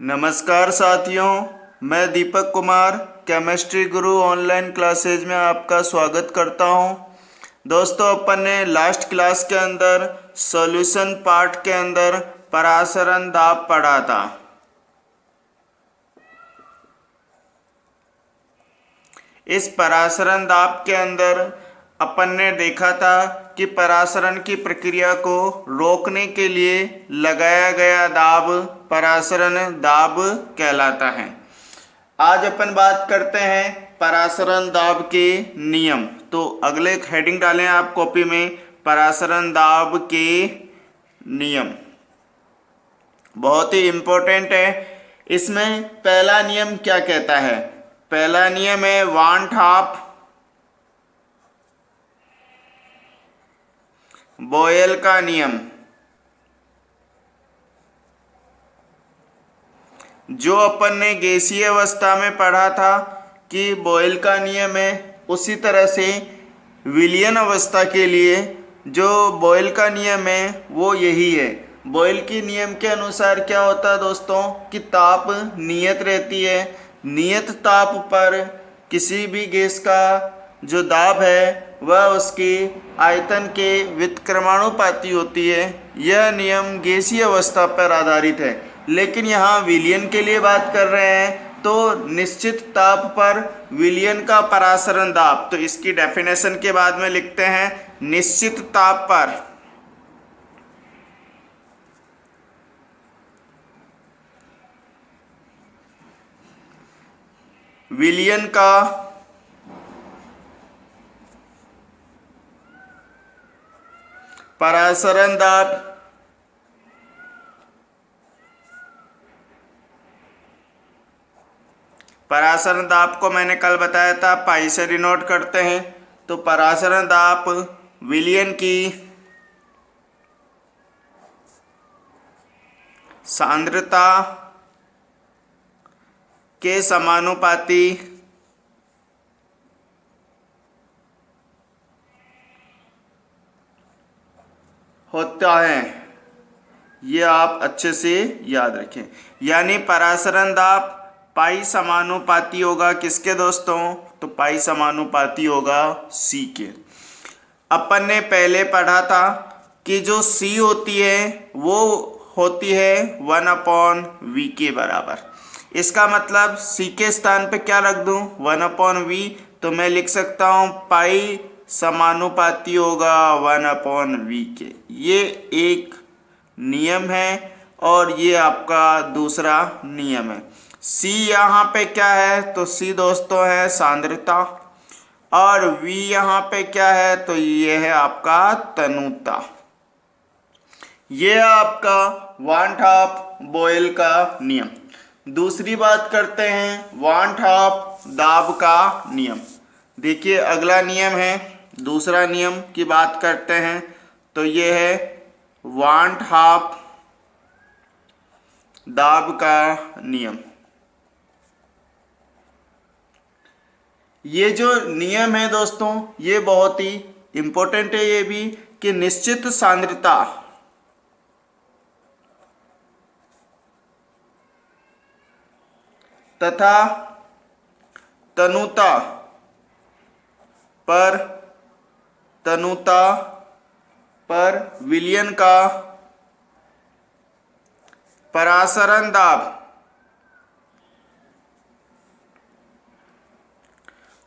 नमस्कार साथियों, मैं दीपक कुमार केमिस्ट्री गुरु ऑनलाइन क्लासेज में आपका स्वागत करता हूं। दोस्तों, अपन ने लास्ट क्लास के अंदर सॉल्यूशन पार्ट के अंदर परासरण दाब पढ़ा था। इस परासरण दाब के अंदर अपन ने देखा था कि परासरण की प्रक्रिया को रोकने के लिए लगाया गया दाब परासरण दाब कहलाता है। आज अपन बात करते हैं परासरण दाब के नियम। तो अगले हेडिंग डालें आप कॉपी में, परासरण दाब के नियम। बहुत ही इंपॉर्टेंट है। इसमें पहला नियम क्या कहता है? पहला नियम है वांट हाफ बॉयल का नियम। जो अपन ने गैसीय अवस्था में पढ़ा था कि बॉयल का नियम है, उसी तरह से विलियन अवस्था के लिए जो बॉयल का नियम है वो यही है। बॉयल के नियम के अनुसार क्या होता है दोस्तों कि ताप नियत रहती है। नियत ताप पर किसी भी गैस का जो दाब है वह उसकी आयतन के व्युत्क्रमानुपाती होती है। यह नियम गैसीय अवस्था पर आधारित है, लेकिन यहाँ विलयन के लिए बात कर रहे हैं तो निश्चित ताप पर विलयन का परासरण दाब। तो इसकी डेफिनेशन के बाद में लिखते हैं निश्चित ताप पर विलयन का परासरण दाब परासरण दाब को मैंने कल बताया था, पाई से डिनोट करते हैं। तो परासरण दाब विलयन की सांद्रता के समानुपाती होता है। ये आप अच्छे से याद रखें। यानी परासरण दाब पाई समानुपाती होगा किसके दोस्तों? तो पाई समानुपाती होगा सी के। अपन ने पहले पढ़ा था कि जो सी होती है वो होती है 1/v के बराबर। इसका मतलब सी के स्थान पे क्या रख दूं? 1/v। तो मैं लिख सकता हूं पाई समानुपाती होगा 1/v के। ये एक नियम है और ये आपका दूसरा नियम है। C यहाँ पे क्या है? तो C दोस्तों है सांद्रता, और V यहाँ पे क्या है? तो ये है आपका तनुता। ये है आपका वांट हाफ बॉयल का नियम। दूसरी बात करते हैं वांट हाफ दाब का नियम। देखिए अगला नियम है, दूसरा नियम की बात करते हैं तो ये है वांट हाफ दाब का नियम। ये जो नियम है दोस्तों ये बहुत ही इंपॉर्टेंट है ये भी, कि निश्चित सांद्रता तथा तनुता पर विलयन का परासरण दाब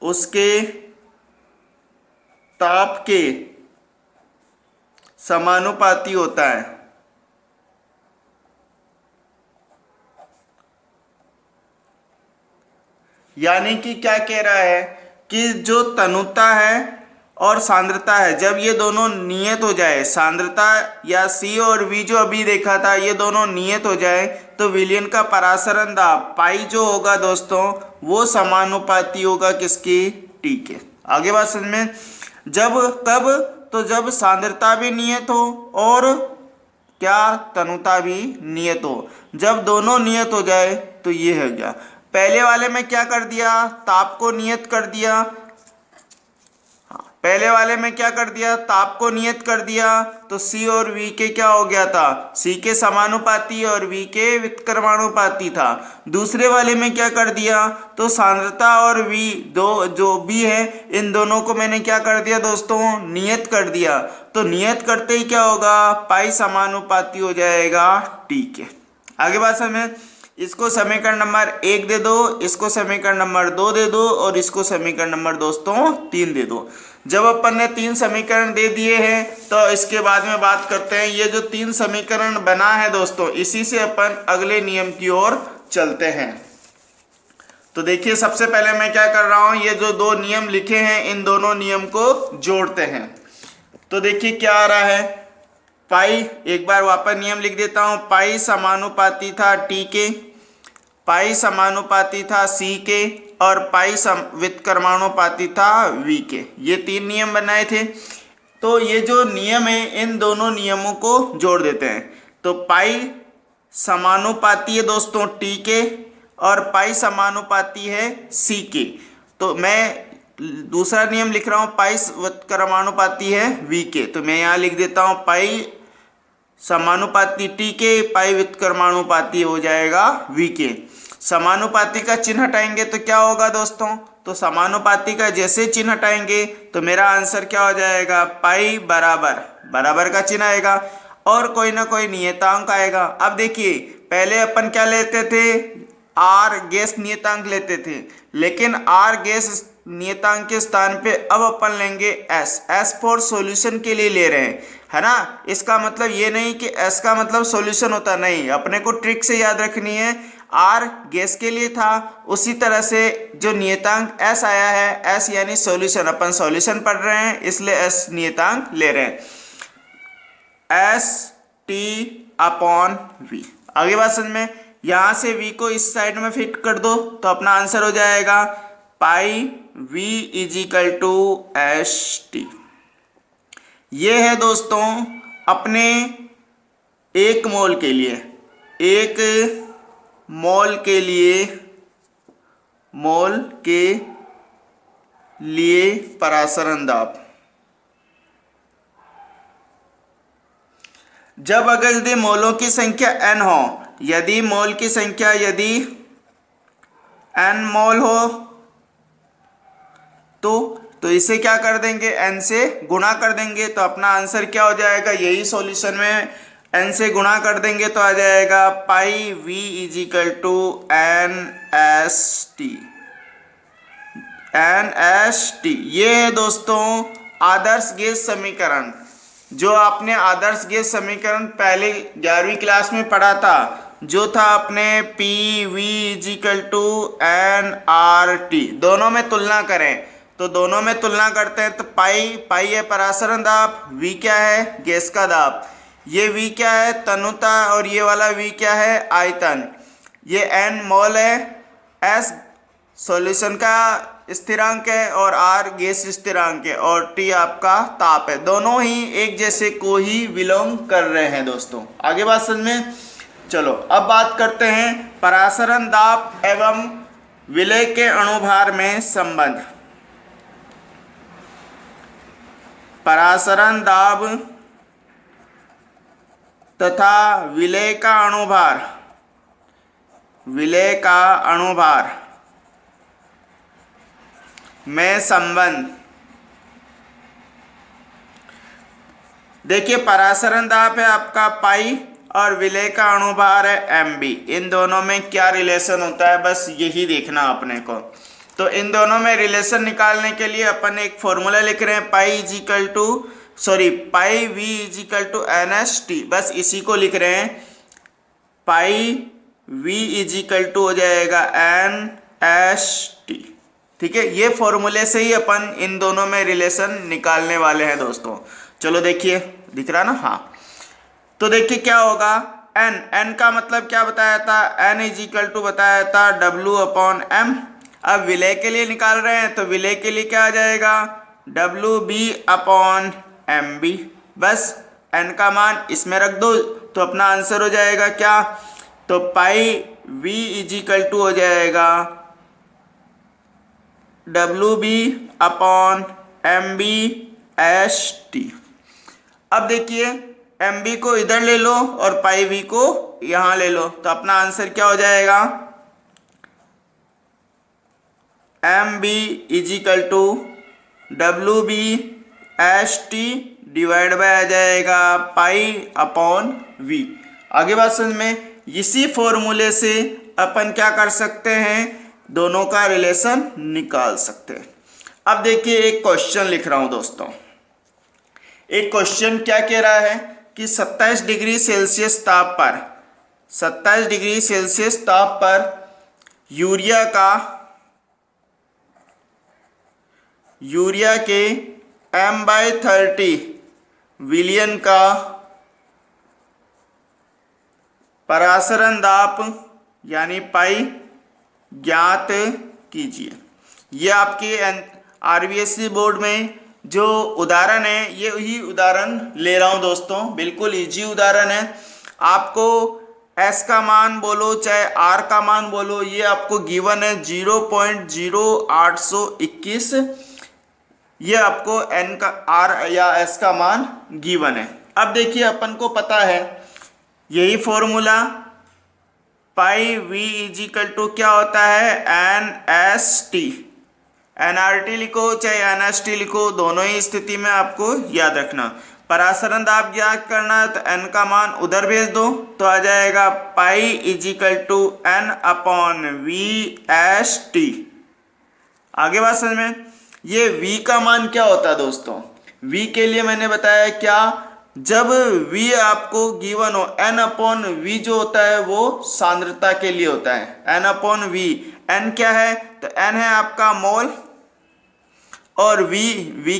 उसके ताप के समानुपाती होता है। यानी कि क्या कह रहा है कि जो तनुता है और सांद्रता है, जब ये दोनों नियत हो जाए, सांद्रता या C और V जो अभी देखा था ये दोनों नियत हो जाए, तो विलयन का परासरण दाब पाई जो होगा दोस्तों वो समानुपाती होगा किसकी? T के। आगे बात समझ में? जब कब? तो जब सांद्रता भी नियत हो और क्या? तनुता भी नियत हो। जब दोनों नियत हो जाए तो ये हो गया। पहले वाले में क्या कर दिया? ताप को नियत कर दिया। पहले वाले में क्या कर दिया, ताप को नियत कर दिया, तो C और V के क्या हो गया था, C के समानुपाती और V के व्युत्क्रमानुपाती था। दूसरे वाले में क्या कर दिया, तो सांद्रता और V दो जो B है इन दोनों को मैंने क्या कर दिया दोस्तों, नियत कर दिया। तो नियत करते ही क्या होगा, पाई समानुपाती हो जाएगा T के। आगे बात समझ, इसको समीकरण नंबर 1 दे दो, इसको समीकरण नंबर 2 दे दो और इसको समीकरण नंबर दोस्तों 3 दे दो। जब अपन ने 3 समीकरण दे दिए हैं तो इसके बाद में बात करते हैं, ये जो 3 समीकरण बना है दोस्तों, इसी से अपन अगले नियम की ओर चलते हैं। तो देखिए सबसे पहले मैं क्या कर रहा हूं, ये जो 2 नियम लिखे हैं इन दोनों नियम को जोड़ते हैं। तो देखिए क्या आ रहा है, पाई, एक बार वापस नियम लिख देता हूं, पाई समानुपाती था T के, पाई समानुपाती था C के और पाई व्युत्क्रमानुपाती था V के। ये 3 नियम बनाए थे। तो ये जो नियम है इन दोनों नियमों को जोड़ देते हैं। तो पाई समानुपाती है दोस्तों T के और पाई समानुपाती है C के। तो मैं दूसरा नियम लिख रहा हूँ, पाई व्युत्क्रमानुपाती है V के। तो मैं यहाँ लिख देता हूँ पाई समानुपाती T के, पाई व्युत्क्रमानुपाती हो जाएगा V के। समानुपाती का चिन्ह हटाएंगे तो क्या होगा दोस्तों, तो समानुपाती का जैसे चिन्ह हटाएंगे तो मेरा आंसर क्या हो जाएगा, पाई बराबर, बराबर का चिन्ह आएगा और कोई ना कोई नियतांक आएगा। अब देखिए पहले अपन क्या लेते थे, आर गैस नियतांक लेते थे, लेकिन आर गैस नियतांक के स्थान पे अब अपन लेंगे एस। एस फॉर सॉल्यूशन के लिए ले रहे हैं, है ना। इसका मतलब ये नहीं कि एस का मतलब सॉल्यूशन होता, नहीं, अपने को ट्रिक से याद रखनी है। आर गैस के लिए था, उसी तरह से जो नियतांक एस आया है, एस यानी सॉल्यूशन, अपन सॉल्यूशन पढ़ रहे हैं इसलिए एस नियतांक ले रहे हैं, एस टी अपॉन वी। आगे बात समझ में, यहां से v को इस साइड में फिट कर दो तो अपना आंसर हो जाएगा P v is equal to S T. ये है दोस्तों अपने 1 मोल के लिए, 1 मोल के लिए परासरण दाब। जब अगर यदि मोलों की संख्या n हो, यदि मोल की संख्या यदि n मोल हो तो इसे क्या कर देंगे, n से गुणा कर देंगे तो अपना आंसर क्या हो जाएगा, यही सॉल्यूशन में n से गुणा कर देंगे तो आ जाएगा P v is equal to N S T. ये है दोस्तों आदर्श गैस समीकरण, जो आपने आदर्श गैस समीकरण पहले 11वीं क्लास में पढ़ा था, जो था अपने P V is equal to N R T. दोनों में तुलना करें तो दोनों में तुलना करते हैं तो पाई है परासरण दाब, वी क्या है गैस का दाब, ये वी क्या है तनुता और ये वाला वी क्या है आयतन, ये एन मोल है, एस सॉल्यूशन का स्थिरांक है और आर गैस स्थिरांक है और टी आपका ताप है। दोनों ही एक जैसे को ही बिलोंग कर रहे हैं दोस्तों। आगे बात समझ में, चलो अब बात करते हैं परासरण दाब एवं विलय के अणुभार में संबंध। परासरण दाब तथा विलय का अणुभार में संबंध। देखिए परासरण दाब है आपका पाई और विलय का अणुभार है एम बी। इन दोनों में क्या रिलेशन होता है बस यही देखना अपने को। तो इन दोनों में रिलेशन निकालने के लिए अपन एक फॉर्मूला लिख रहे हैं pi V is equal to N S T, बस इसी को लिख रहे हैं। पाई वी इजिकल टू हो जाएगा एन एस टी, ठीक है। ये फॉर्मूले से ही अपन इन दोनों में रिलेशन निकालने वाले हैं दोस्तों। चलो देखिए दिख रहा ना, हाँ। तो देखिए क्या होगा, एन का मतलब क्या बताया था, एन इजिकल टू बताया था डब्ल्यू अपॉन एम। अब विलय के लिए निकाल रहे हैं तो विलय के लिए क्या आ जाएगा W B upon M B, बस एन का मान इसमें रख दो तो अपना आंसर हो जाएगा क्या, तो पाई वी इजिकल टू हो जाएगा डब्ल्यू बी अपॉन MbST। अब देखिए MB को इधर ले लो और पाई V को यहां ले लो, तो अपना आंसर क्या हो जाएगा, MB is equal to WbST divide by आ जाएगा पाई अपॉन V। आगे बात समझ में, इसी फॉर्मूले से अपन क्या कर सकते हैं, दोनों का रिलेशन निकाल सकते हैं। अब देखिए एक क्वेश्चन लिख रहा हूं दोस्तों। एक क्वेश्चन क्या कह रहा है कि 27 डिग्री सेल्सियस ताप पर 27 डिग्री सेल्सियस ताप पर यूरिया के M/30 विलयन का परासरण दाब यानी पाई ज्ञात कीजिए। ये आपके RBSC बोर्ड में जो उदाहरण है, ये ही उदाहरण ले रहा हूं दोस्तों, बिल्कुल इजी उदाहरण है। आपको S का मान बोलो चाहे R का मान बोलो, ये आपको गिवन है 0.0821, ये आपको N का R या S का मान गिवन है। अब देखिए अपन को पता है यही formula P V is equal to क्या होता है, NST। NRT लिखो चाहे NST लिखो, दोनों ही स्थिति में आपको याद रखना। परासरण दाब ज्ञात करना है तो N का मान उधर भेज दो तो आ जाएगा pi is equal to N upon VST। आगे बात समझ में, ये V का मान क्या होता है दोस्तों, V के लिए मैंने बताया क्या, जब V आपको गिवन हो, N अपॉन V जो होता है वो सांद्रता के लिए होता है, N अपॉन V। N क्या है, तो N है आपका मोल, और V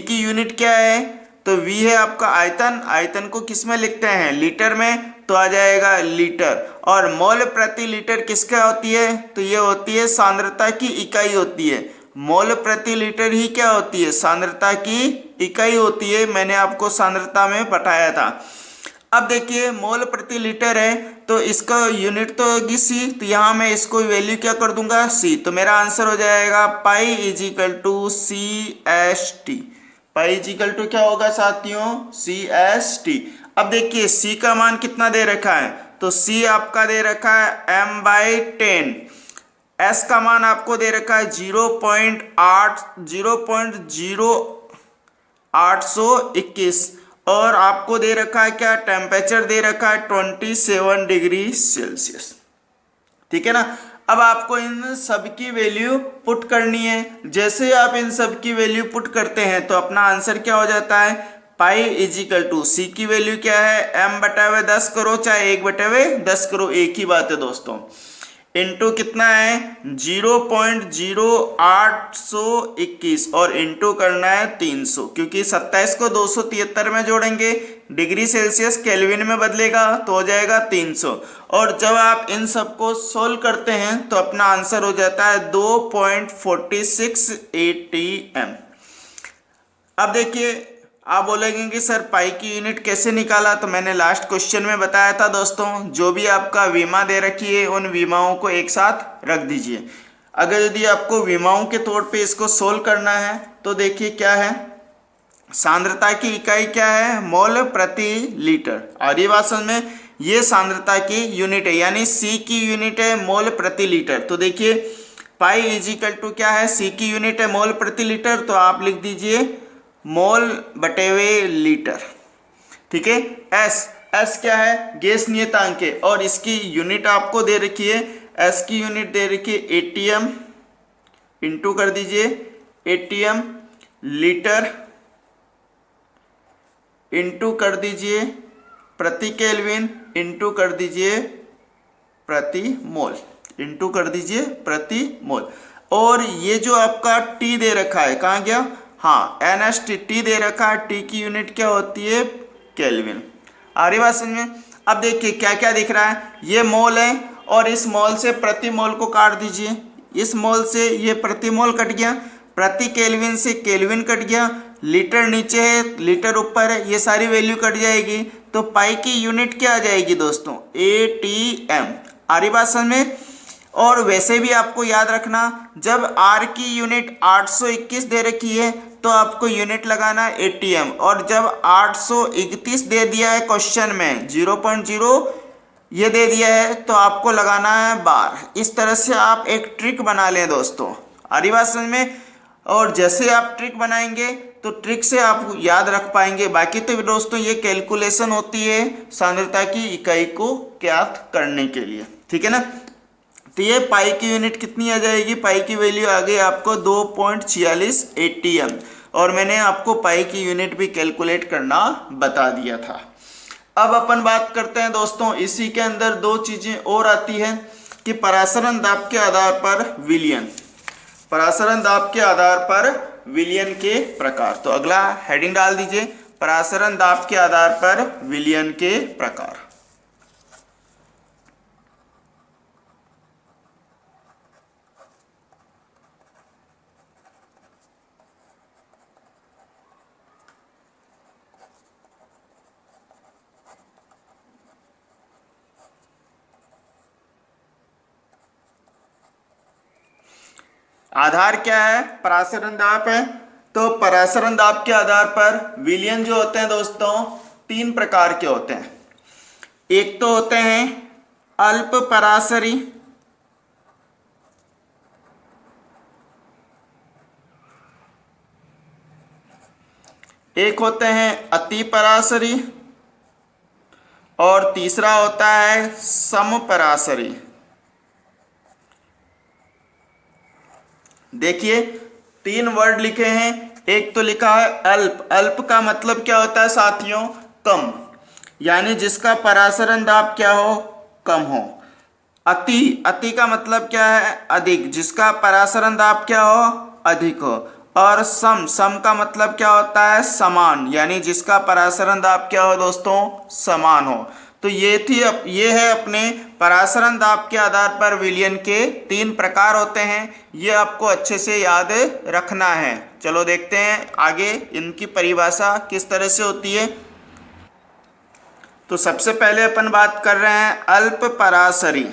की यूनिट क्या है, तो V है आपका आयतन। आयतन को किस में लिखते हैं, लीटर में, तो आ जाएगा लीटर। और मोल प्रति लीटर किसका होती है, तो ये होती है सांद्रता की इकाई होती है। मोल प्रति लीटर ही क्या होती है, सांद्रता की इकाई होती है। मैंने आपको सांद्रता में बताया था। अब देखिए मोल प्रति लीटर है तो इसका यूनिट तो होगी C, तो यहाँ मैं इसको वैल्यू क्या कर दूंगा C, तो मेरा आंसर हो जाएगा pi is equal to CST। Pi is equal to क्या होगा साथियों, CST। अब देखिए C का मान कितना दे रखा है, तो C आपका दे रखा है M/10। S का मान आपको दे रखा है 0.0821 और आपको दे रखा है क्या, टेम्परेचर दे रखा है 27 डिग्री सेल्सियस। ठीक है ना। अब आपको इन सब की वैल्यू पुट करनी है। जैसे आप इन सब की वैल्यू पुट करते हैं तो अपना आंसर क्या हो जाता है, पाई इजिकल टू C की वैल्यू क्या है, M/10 करो चाहे 1/10 करो, एक ही बात है दोस्तों। इंटू कितना है 0.0821 और इंटू करना है 300, क्योंकि 27 को 273 में जोड़ेंगे, डिग्री सेल्सियस केल्विन में बदलेगा तो हो जाएगा 300। और जब आप इन सब को सोल्व करते हैं तो अपना आंसर हो जाता है 2.46 ATM। अब देखिए आप बोलेंगे कि सर पाई की यूनिट कैसे निकाला, तो मैंने लास्ट क्वेश्चन में बताया था दोस्तों, जो भी आपका विमा दे रखी है उन विमाओं को एक साथ रख दीजिए। अगर यदि आपको विमाओं के तौर पे इसको सोल्व करना है तो देखिए क्या है, सांद्रता की इकाई क्या है, मोल प्रति लीटर। और ये बात समझ में, ये सांद्रता की यूनिट है, यानी C की यूनिट है मोल प्रति लीटर। तो देखिए पाई इजिकल टू क्या है, C की यूनिट है मोल प्रति लीटर, तो आप लिख दीजिए मोल बटे हुए लीटर। ठीक है। S क्या है, गैस नियतांक है, और इसकी यूनिट आपको दे रखी है, S की यूनिट दे रखी है ATM, इंटू कर दीजिए ATM, लीटर इंटू कर दीजिए प्रति केल्विन, इंटू कर दीजिए प्रति मोल, इंटू कर दीजिए प्रति मोल। और ये जो आपका T दे रखा है, कहाँ गया, हाँ NST T दे रखा है, T की यूनिट क्या होती है, केल्विन। आ रही बात समझ में। अब देखिए क्या क्या दिख रहा है, ये मोल है और इस मोल से प्रति मोल को काट दीजिए, इस मोल से ये प्रति मोल कट गया, प्रति केल्विन से केल्विन कट गया, लीटर नीचे है लीटर ऊपर है, ये सारी वैल्यू कट जाएगी, तो पाई की यूनिट क्या आ जाएगी दोस्तों, ATM। आ रही बात समझ में। और वैसे भी आपको याद रखना, जब R की यूनिट 821 दे रखी है तो आपको यूनिट लगाना है ATM, और जब 831 दे दिया है क्वेश्चन में 0.0 ये दे दिया है तो आपको लगाना है बार। इस तरह से आप एक ट्रिक बना लें दोस्तों, आ रही बात समझ में। और जैसे आप ट्रिक बनाएंगे तो ट्रिक से आप याद रख पाएंगे। बाकी तो दोस्तों ये कैलकुलेशन होती है सांद्रता की इकाई को ज्ञात करने के लिए, ठीक है ना। तो ये पाई की यूनिट कितनी आ जाएगी, पाई की वैल्यू आ गई आपको 2.46 ATM, और मैंने आपको पाई की यूनिट भी कैलकुलेट करना बता दिया था। अब अपन बात करते हैं दोस्तों, इसी के अंदर दो चीजें और आती है कि परासरण दाब के आधार पर विलयन, परासरण दाब के आधार पर विलयन के प्रकार। तो अगला हेडिंग डाल दीजिए, परासरण दाब के आधार पर विलयन के प्रकार। आधार क्या है, परासरण दाब है। तो परासरण दाब के आधार पर विलयन जो होते हैं दोस्तों तीन प्रकार के होते हैं। एक तो होते हैं अल्प परासरी, एक होते हैं अति परासरी, और तीसरा होता है सम परासरी। देखिए तीन वर्ड लिखे हैं, एक तो लिखा है अल्प। अल्प का मतलब क्या होता है साथियों, कम, यानी जिसका परासरण दाब क्या हो, कम हो। अति, अति का मतलब क्या है, अधिक, जिसका परासरण दाब क्या हो, अधिक हो। और सम, सम का मतलब क्या होता है, समान, यानी जिसका परासरण दाब क्या हो दोस्तों, समान हो। तो ये है अपने परासरण दाब के आधार पर विलयन के तीन प्रकार होते हैं। ये आपको अच्छे से याद रखना है। चलो देखते हैं आगे इनकी परिभाषा किस तरह से होती है। तो सबसे पहले अपन बात कर रहे हैं अल्प परासरी।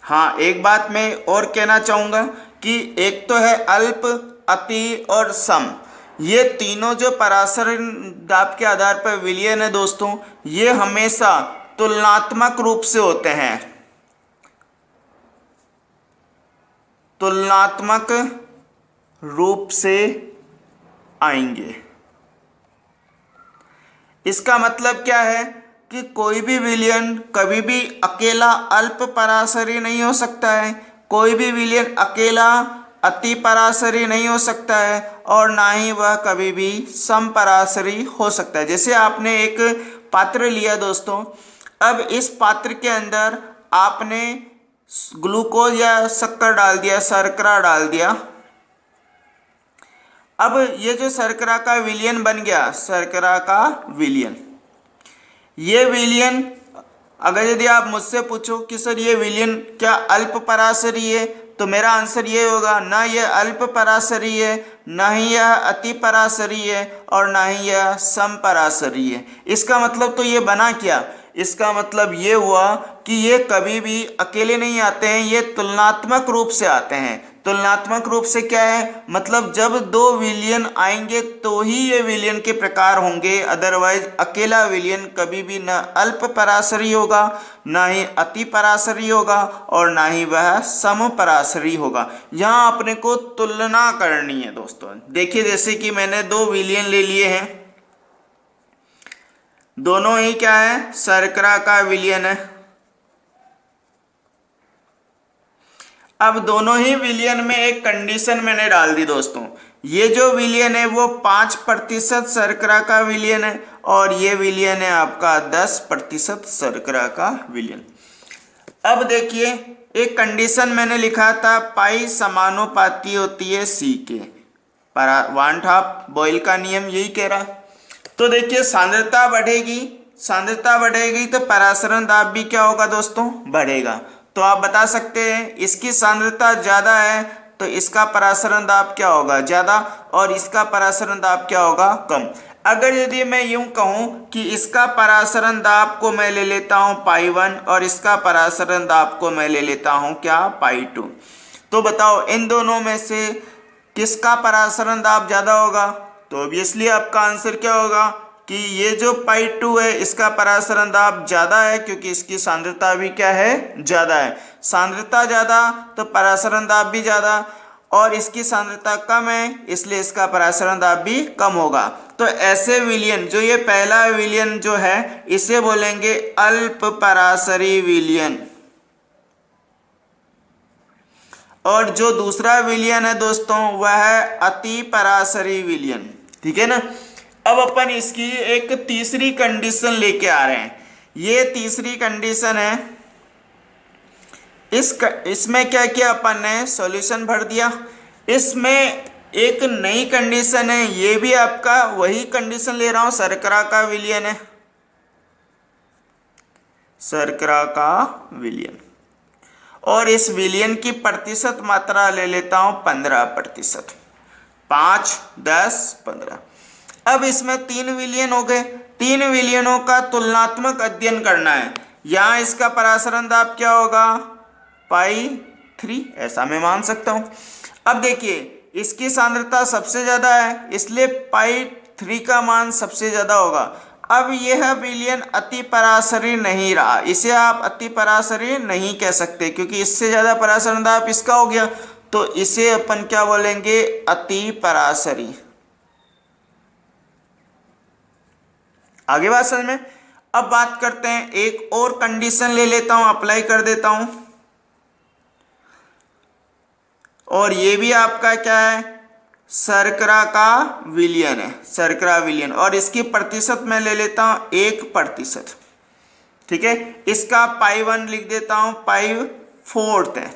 हाँ, एक बात मैं और कहना चाहूंगा कि एक तो है अल्प, अति और सम। ये तीनों जो परासरण दाब के आधार पर विलयन है दोस्तों, ये हमेशा तुलनात्मक रूप से होते हैं, तुलनात्मक रूप से आएंगे। इसका मतलब क्या है कि कोई भी विलयन कभी भी अकेला अल्प परासरी नहीं हो सकता है, कोई भी विलयन अकेला अति परासरी नहीं हो सकता है, और ना ही वह कभी भी सम परासरी हो सकता है। जैसे आपने एक पात्र लिया दोस्तों, अब इस पात्र के अंदर आपने ग्लूकोज या शक्कर डाल दिया, शर्करा डाल दिया। अब ये जो शर्करा का विलयन बन गया, शर्करा का विलयन, ये विलयन अगर यदि आप मुझसे पूछो कि सर ये विलयन क्या अल्प परासरी है, तो मेरा आंसर ये होगा, ना ये अल्प परासरी है, ना ही यह अति परासरी है, और ना ही यह सम परासरी है। इसका मतलब तो ये बना क्या, इसका मतलब ये हुआ कि ये कभी भी अकेले नहीं आते हैं, ये तुलनात्मक रूप से आते हैं। तुलनात्मक रूप से क्या है, मतलब जब दो विलयन आएंगे तो ही ये विलयन के प्रकार होंगे, अदरवाइज अकेला विलयन कभी भी न अल्प परासरी होगा, ना ही अति परासरी होगा, और ना ही वह सम परासरी होगा। यहाँ अपने को तुलना करनी है दोस्तों। देखिए जैसे कि मैंने दो विलयन ले लिए हैं, दोनों ही क्या है, शर्करा का विलयन है। अब दोनों ही विलयन में एक कंडीशन मैंने डाल दी दोस्तों, ये जो विलयन है वो 5% शर्करा का विलयन है, और ये विलयन है आपका 10% शर्करा का विलयन। अब देखिए एक कंडीशन मैंने लिखा था, पाई समानुपाती होती है सी के, वन हाफ बॉयल का नियम यही कह रहा। तो देखिए सांद्रता बढ़ेगी, सांद्रता बढ़ेगी तो परासरण दाब भी क्या होगा दोस्तों, बढ़ेगा। तो आप बता सकते हैं इसकी सांद्रता ज़्यादा है तो इसका परासरण दाब क्या होगा, ज़्यादा, और इसका परासरण दाब क्या होगा, कम। अगर यदि मैं यूं कहूं कि इसका परासरण दाब को मैं ले लेता हूं पाई 1 और इसका परासरण दाब को मैं ले लेता हूं क्या पाई 2, तो बताओ इन दोनों में से किसका परासरण दाब ज्यादा होगा? तो ऑब्वियसली आपका आंसर क्या होगा कि ये जो पाई 2 है इसका परासरण दाब ज्यादा है, क्योंकि इसकी सांद्रता भी क्या है ज्यादा है। सांद्रता ज्यादा तो परासरण दाब भी ज्यादा, और इसकी सांद्रता कम है इसलिए इसका परासरण दाब भी कम होगा। तो ऐसे विलयन, जो ये पहला विलयन जो है इसे बोलेंगे अल्प परासरी विलयन, और जो दूसरा विलयन है दोस्तों वह है अति परासरी विलयन। ठीक है ना। अब अपन इसकी एक तीसरी कंडीशन लेके आ रहे हैं। ये तीसरी कंडीशन है, इसमें क्या किया अपन ने, सॉल्यूशन भर दिया। इसमें एक नई कंडीशन है, ये भी आपका वही कंडीशन ले रहा हूं, शर्करा का विलयन है, शर्करा का विलयन, और इस विलयन की प्रतिशत मात्रा ले लेता हूं 15%, 5, 10, 15। अब इसमें 3 विलयन हो गए, 3 विलयनों का तुलनात्मक अध्ययन करना है। यहां इसका परासरण दाब क्या होगा, पाई 3, ऐसा मैं मान सकता हूं। अब देखिए इसकी सांद्रता सबसे ज्यादा है इसलिए पाई 3 का मान सबसे ज्यादा होगा। अब यह विलयन अति परासरी नहीं रहा, इसे आप अति परासरी नहीं कह सकते क्योंकि इससे ज्यादा परासरण दाब इसका हो गया, तो इसे अपन क्या बोलेंगे, अति परासरी। आगे बात समझ में। अब बात करते हैं, एक और कंडीशन ले लेता हूं, अप्लाई कर देता हूं, और ये भी आपका क्या है, शर्करा का विलयन है, शर्करा विलयन, और इसकी प्रतिशत मैं ले लेता हूं 1%। ठीक है, इसका पाई 1 लिख देता हूं, पाई 4 है,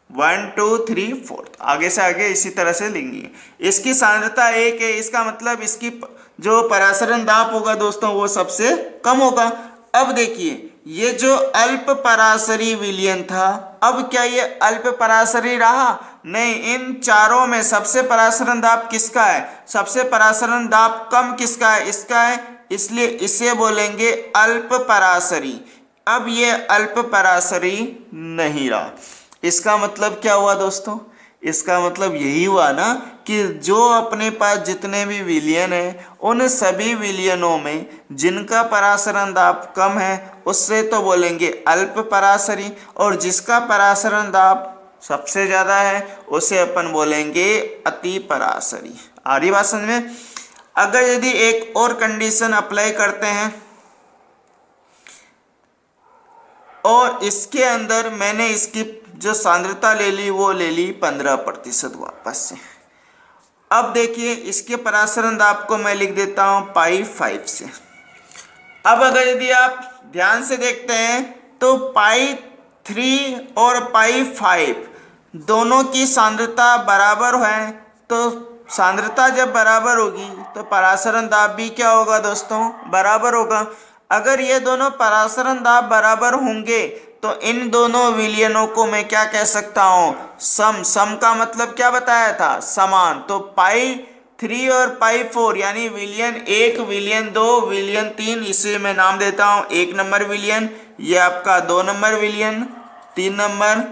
1, 2, 3, 4, आगे से आगे इसी तरह से लिखेंगे। इसकी सांद्रता 1 है, इसका मतलब इसकी जो परासरण दाब होगा दोस्तों वो सबसे कम होगा। अब देखिए ये जो अल्प परासरी विलयन था, अब क्या ये अल्प परासरी रहा? नहीं, इन चारों में सबसे परासरण दाब किसका है, सबसे परासरण दाब कम किसका है, इसका है, इसलिए इसे बोलेंगे अल्प परासरी। अब ये अल्प परासरी नहीं रहा। इसका मतलब क्या हुआ दोस्तों, इसका मतलब यही हुआ ना कि जो अपने पास जितने भी विलयन है उन सभी विलयनों में जिनका परासरण दाब कम है उससे तो बोलेंगे अल्प परासरी, और जिसका परासरण दाब सबसे ज्यादा है उसे अपन बोलेंगे अति परासरी। आ रही बात समझ में। अगर यदि एक और कंडीशन अप्लाई करते हैं और इसके अंदर मैंने इसकी जो सांद्रता ले ली वो ले ली 15% वापस से। अब देखिए इसके परासरण दाब को मैं लिख देता हूं पाई 5 से। अब अगर यदि आप ध्यान से देखते हैं तो पाई 3 और पाई 5 दोनों की सांद्रता बराबर है, तो सांद्रता जब बराबर होगी तो परासरण दाब भी क्या होगा दोस्तों, बराबर होगा। अगर ये दोनों परासरण दाब बराबर होंगे तो इन दोनों विलयनों को मैं क्या कह सकता हूं, सम। सम का मतलब क्या बताया था, समान। तो पाई 3 और पाई 4 यानी विलयन 1, विलयन 2, विलयन 3, इसे मैं नाम देता हूं 1 नंबर विलयन, ये आपका 2 नंबर विलयन, 3 नंबर,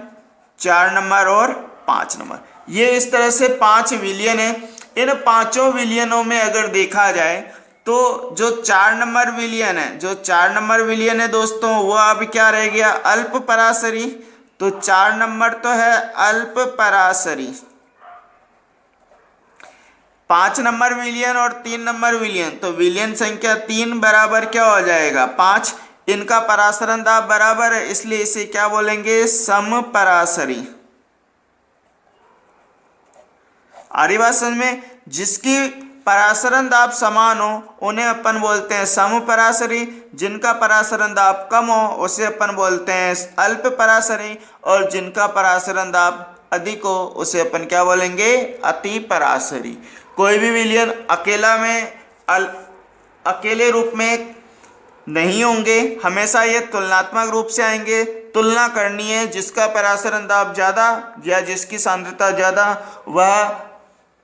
4 नंबर और 5 नंबर। ये इस तरह से 5 विलयन है। इन पांचों विलयनों में अगर देखा जाए तो जो 4 नंबर विलयन है, जो 4 नंबर विलयन है दोस्तों वो अब क्या रह गया, अल्प परासरी। तो 4 नंबर तो है अल्प परासरी। 5 नंबर विलयन और 3 नंबर विलयन, तो विलयन संख्या 3 बराबर क्या हो जाएगा, 5। इनका परासरण दाब बराबर है इसलिए इसे क्या बोलेंगे, सम परासरी। आ रही बात समझ में। जिसकी परासरण दाब समान हो उन्हें अपन बोलते हैं सम परासरी, जिनका परासरण दाब कम हो उसे अपन बोलते हैं अल्प परासरी, और जिनका परासरण दाब अधिक हो उसे अपन क्या बोलेंगे, अति परासरी। कोई भी विलयन अकेला में अकेले रूप में नहीं होंगे, हमेशा ये तुलनात्मक रूप से आएंगे। तुलना करनी है, जिसका परासरण दाब ज्यादा या जिसकी सांद्रता ज्यादा वह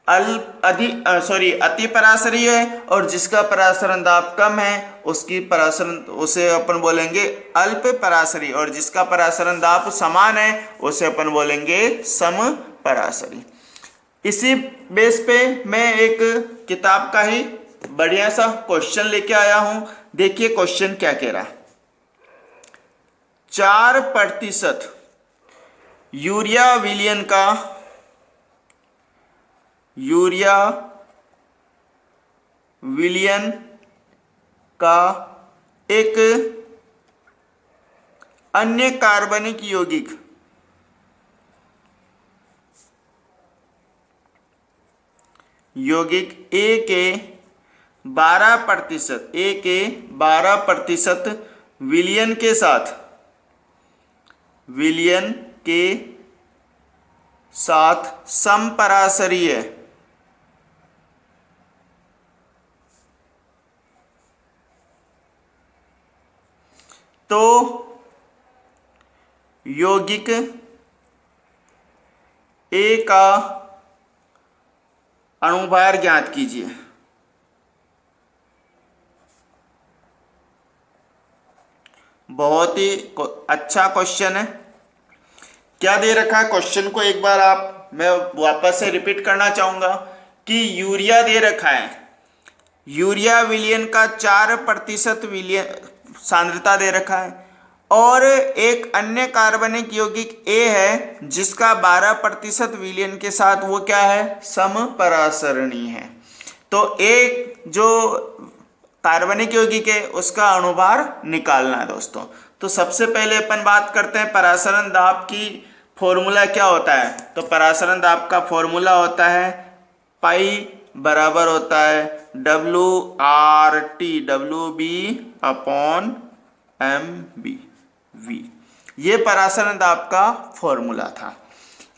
अति पराशरी है, और जिसका परासरण दाब कम है उसकी परासरण उसे अपन बोलेंगे अल्प पराशरी, और जिसका परासरण दाब समान है उसे अपन बोलेंगे सम पराशरी। इसी बेस पे मैं एक किताब का ही बढ़िया सा क्वेश्चन लेके आया हूं। देखिए क्वेश्चन क्या कह रहा है। 4% यूरिया विलयन का एक अन्य कार्बनिक यौगिक ए के 12% विलयन के साथ समपराशरी है। तो यौगिक ए का अणुभार ज्ञात कीजिए। बहुत ही अच्छा क्वेश्चन है। क्या दे रखा है क्वेश्चन को एक बार मैं वापस से रिपीट करना चाहूंगा कि यूरिया दे रखा है, यूरिया विलयन का 4% विलयन सांद्रता दे रखा है, और एक अन्य कार्बनिक यौगिक ए है जिसका 12% विलयन के साथ वो क्या है, समपरासरणी है। तो एक जो कार्बनिक यौगिक है उसका अणुभार निकालना है दोस्तों। तो सबसे पहले अपन बात करते हैं परासरण दाब की फॉर्मूला क्या होता है। तो परासरण दाब का फॉर्मूला होता है पाई बराबर होता है WRT WB upon MB V। ये परासरण दाब का फॉर्मूला था।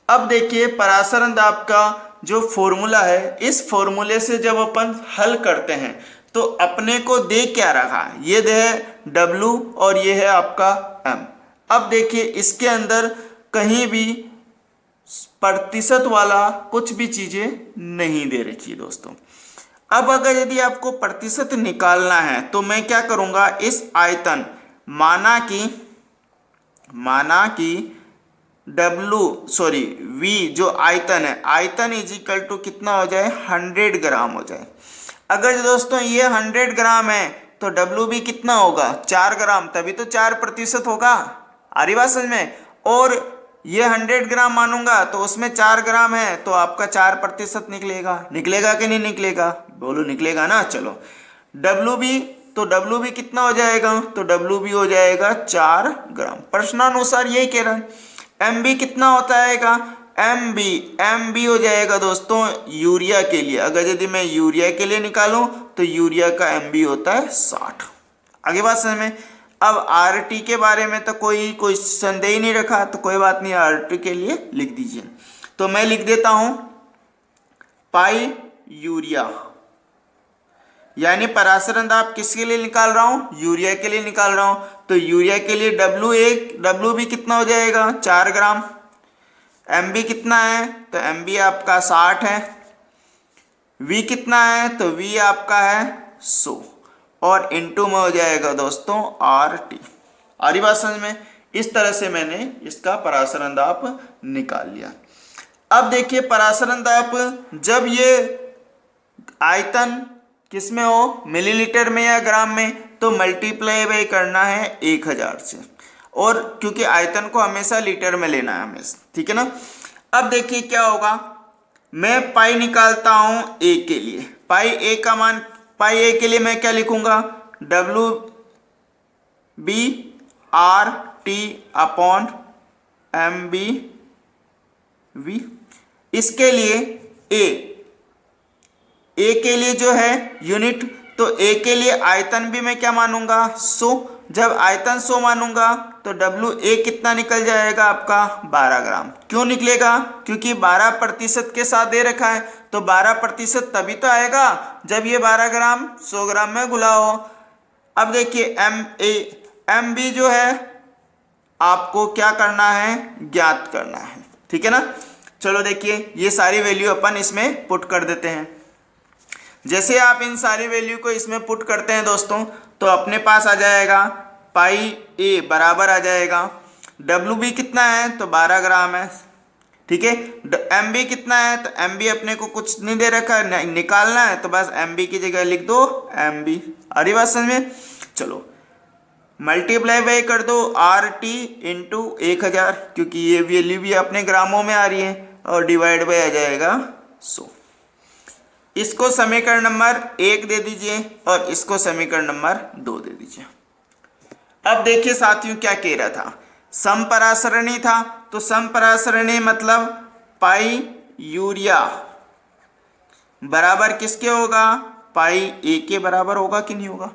अब देखिए परासरण दाब का जो फॉर्मूला है, इस फॉर्मूले से जब अपन हल करते हैं तो अपने को दे क्या रखा है, ये दे है W और ये है आपका M। अब देखिए इसके अंदर कहीं भी प्रतिशत वाला कुछ भी चीजें नहीं दे रखी है दोस्तों। अब अगर यदि आपको प्रतिशत निकालना है तो मैं क्या करूंगा, इस आयतन माना कि V जो आयतन है, आयतन इज इक्वल टू कितना हो जाए, 100 ग्राम हो जाए। अगर दोस्तों ये 100 ग्राम है तो WB कितना होगा, 4 ग्राम, तभी तो 4% होगा। आ रही बात समझ में। और ये 100 ग्राम मानूंगा तो उसमें 4 ग्राम है तो आपका 4% निकलेगा कि नहीं निकलेगा, बोलो निकलेगा ना। चलो WB, तो WB कितना हो जाएगा, तो WB हो जाएगा 4 ग्राम, प्रश्नानुसार यही कह रहा है। MB कितना होता है, MB हो जाएगा दोस्तों यूरिया के लिए। अगर यदि मैं यूरिया के लिए निकालूं तो यूरिया का MB होता है 60। आगे बात समझ में। अब RT के बारे में तो कोई संदेह ही नहीं रखा, तो कोई बात नहीं, RT के लिए लिख दीजिए। तो मैं लिख देता हूं पाई यूरिया, यानी परासरण दाब किसके लिए निकाल रहा हूं, यूरिया के लिए निकाल रहा हूं। तो यूरिया के लिए WB कितना हो जाएगा, 4 ग्राम। MB कितना है, तो MB आपका 60 है। V कितना है, तो V आपका है 100, और इनटू में हो जाएगा दोस्तों RT। आ रही बात समझ में। इस तरह से मैंने इसका परासरण दाब निकाल लिया। अब देखिए परासरण दाब, जब ये आयतन किसमें हो, मिलीलीटर में या ग्राम में, तो मल्टीप्लाई बाई करना है 1000 से, और क्योंकि आयतन को हमेशा लीटर में लेना है हमेशा, ठीक है ना। अब देखिए क्या होगा, मैं पाई निकालता हूं A के लिए। पाई A के लिए मैं क्या लिखूंगा, WB RT upon MB V। इसके लिए A के लिए जो है यूनिट, तो A के लिए आयतन भी मैं क्या मानूंगा, 100। जब आयतन 100 मानूंगा तो WA कितना निकल जाएगा आपका, 12 ग्राम। क्यों निकलेगा, क्योंकि 12% के साथ दे रखा है, तो 12% तभी तो आएगा जब ये 12 ग्राम 100 ग्राम में घुला हो। अब देखिए MB जो है आपको क्या करना है, ज्ञात करना है, ठीक है ना। चलो देखिए, ये सारी वैल्यू अपन इसमें पुट कर देते हैं। जैसे आप इन सारी वैल्यू को इसमें पुट करते हैं दोस्तों, तो अपने पास आ जाएगा पाई ए बराबर आ जाएगा, डब्ल्यू बी कितना है तो 12 ग्राम है, ठीक है। एम बी कितना है तो एम बी अपने को कुछ नहीं दे रखा है, निकालना है तो बस एम बी की जगह लिख दो एम बी। आ रही बात समझ में? चलो मल्टीप्लाई बाय कर दो आर टी इंटू 1000, क्योंकि ये वैल्यू भी अपने ग्रामों में आ रही है, और डिवाइड बाय आ जाएगा 100। इसको समीकरण नंबर 1 दे दीजिए और इसको समीकरण नंबर 2 दे दीजिए। अब देखिए साथियों क्या कह रहा था, समपरासरणी था, तो समपरासरणी मतलब पाई यूरिया बराबर किसके होगा, पाई ए के बराबर होगा कि नहीं होगा।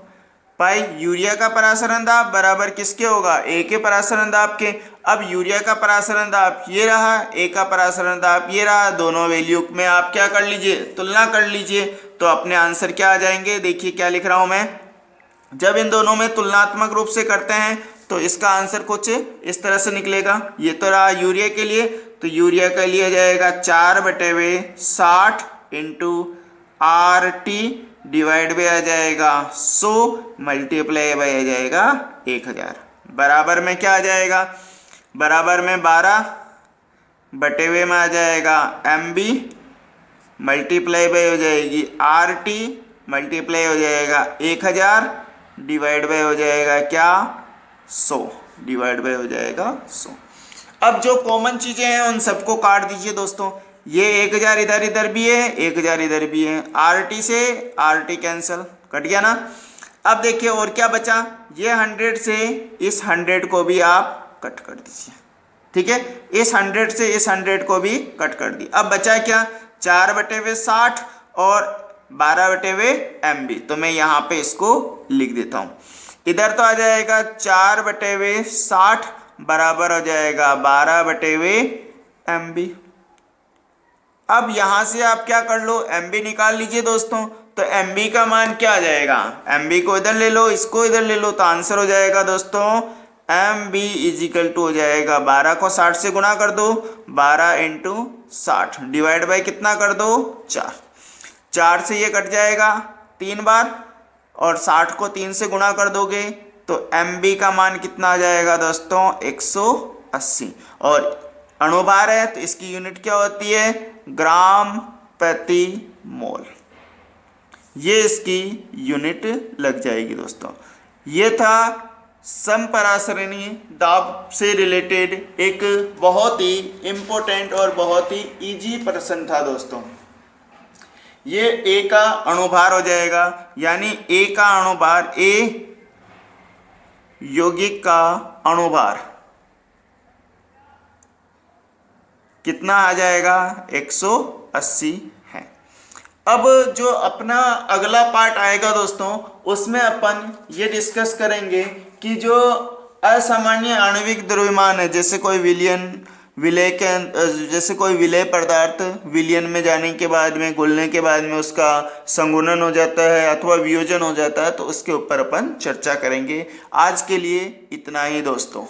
पाई यूरिया का परासरण दाब बराबर किसके होगा, ए के परासरण दाब के। अब यूरिया का परासरण दाब ये रहा, ए का परासरण दाब ये रहा, दोनों वैल्यू में आप क्या कर लीजिए, तुलना कर लीजिए, तो अपने आंसर क्या आ जाएंगे। देखिए क्या लिख रहा हूं मैं, जब इन दोनों में तुलनात्मक रूप से करते हैं तो इसका आंसर कुछ इस तरह से निकलेगा। ये तो रहा यूरिया के लिए, तो यूरिया के लिए जाएगा 4/60 इंटू आर टी डिवाइड में आ जाएगा 100 मल्टीप्लाई बाय आ जाएगा 1000, बराबर में क्या आ जाएगा, बराबर में 12/में आ जाएगा एम बी मल्टीप्लाई बाय हो जाएगी आर टी मल्टीप्लाई हो जाएगा 1000 डिवाइड बाय हो जाएगा क्या 100, डिवाइड बाय हो जाएगा 100। अब जो कॉमन चीजें हैं उन सबको काट दीजिए दोस्तों, ये 1000 इधर भी है, 1000 इधर भी है, आर टी से आर टी कैंसिल, कट गया ना। अब देखिए और क्या बचा, ये 100 से इस 100 को भी आप कट कर दीजिए, ठीक है, इस 100 से इस 100 को भी कट कर दी। अब बचा क्या, 4/60 और 12/एम बी, तो मैं यहाँ पे इसको लिख देता हूँ। इधर तो आ जाएगा 4/60 बराबर हो जाएगा 12/एम बी। अब यहां से आप क्या कर लो, एम बी निकाल लीजिए दोस्तों, तो एम बी का मान क्या आ जाएगा, एम बी को इधर ले लो, इसको इधर ले लो, तो आंसर हो जाएगा दोस्तों एम बी इजिकल टू हो जाएगा 12 को 60 से गुणा कर दो, 12 इंटू 60 डिवाइड बाई कितना कर दो 4, 4 से ये कट जाएगा 3 बार, और 60 को 3 से गुणा कर दोगे तो एम बी का मान कितना आ जाएगा दोस्तों 180, और अणुभार है तो इसकी यूनिट क्या होती है, ग्राम प्रति मोल, ये इसकी यूनिट लग जाएगी दोस्तों। ये था समपरासरणी दाब से रिलेटेड एक बहुत ही इम्पोर्टेंट और बहुत ही इजी प्रश्न था दोस्तों। ये ए का अणुभार हो जाएगा, यानी ए का अणुभार, ए यौगिक का अणुभार कितना आ जाएगा 180 है। अब जो अपना अगला पार्ट आएगा दोस्तों, उसमें अपन ये डिस्कस करेंगे कि जो असामान्य आणविक द्रव्यमान है, जैसे कोई जैसे कोई विलय पदार्थ विलयन में जाने के बाद में, घुलने के बाद में उसका संघुनन हो जाता है अथवा वियोजन हो जाता है, तो उसके ऊपर अपन चर्चा करेंगे। आज के लिए इतना ही दोस्तों।